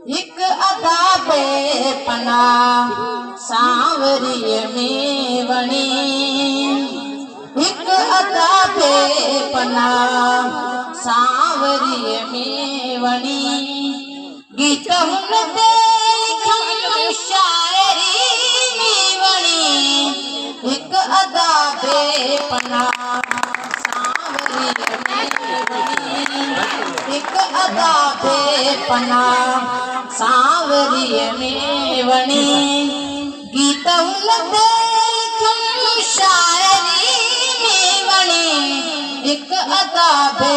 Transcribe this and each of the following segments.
एक अदा पे पना सांवरी में वणी, एक अदा पे पना सांवरी में वणी। गीत हुन ते लिखम शायरी में वणी, एक अदा पे पना सांवरी में वणी, एक अदा पे पना सांवरी में वणी। गीत हुन ते लिखम शायरी में वणी, एक अदा पे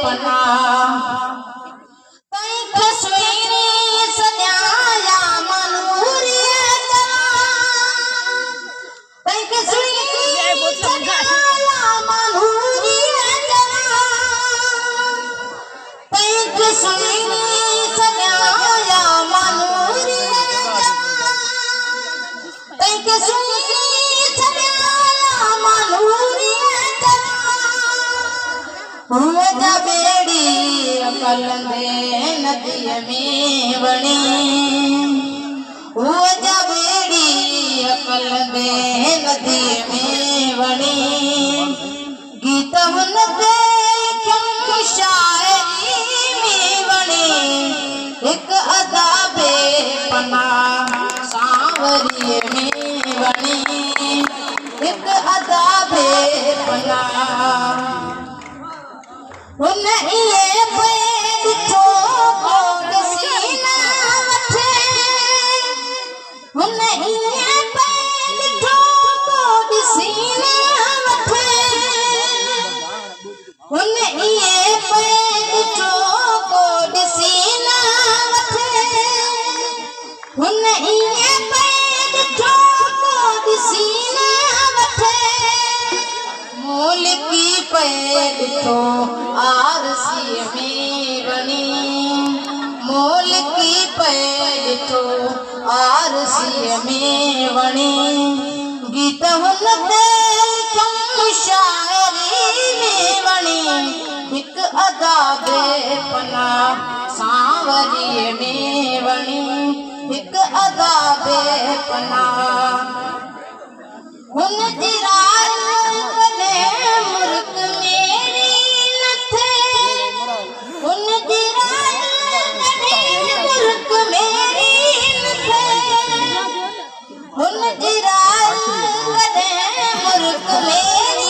पना। बेड़ी अकल दे नदी में वणी, बेड़ी अकल दे नदी में वणी। गीत हुन ते लिखम शायरी में वणी, एक अदा बे पना सांवरी में वणी, एक अदा बे पना। हुन इए पे ॾिठो कोड सीना वठे, हुन इए पे ॾिठो कोड सीना वठे, हुन इए पे ॾिठो कोड सीना वठे, हुन इए पे ॾिठो कोड सीना वठे। मोल की पे ॾिठो आरसी में वणी, मोल की पे ॾिठो आरसी में वणी। गीत हुन ते लिखम शायरी में वणी, एक अदा बे पना सांवरी में वणी, एक अदा बे पना। हुन जी मुर्क मेरी नथे, हुन जी मुर्क मेरी नथे, हुन जी मुर्क मेरी नथे, हुन जी मुर्क मेरी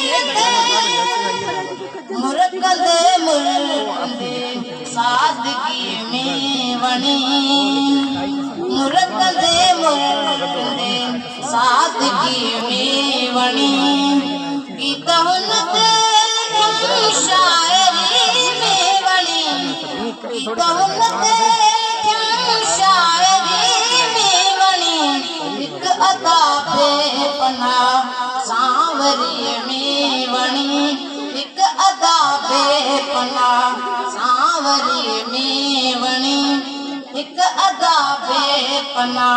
नथे। मुर्क दे मुल्क दे सादगी में वणी, मुर्क दे मुल्क दे सादगी में वणी। गीत हुन ते लिखम शायरी में वणी, गीत हुन ते लिखम शायरी में वणी, एक अदा पे पना सांवरी में वणी, एक अदा पे पना सांवरी में वणी, एक अदा पे पना।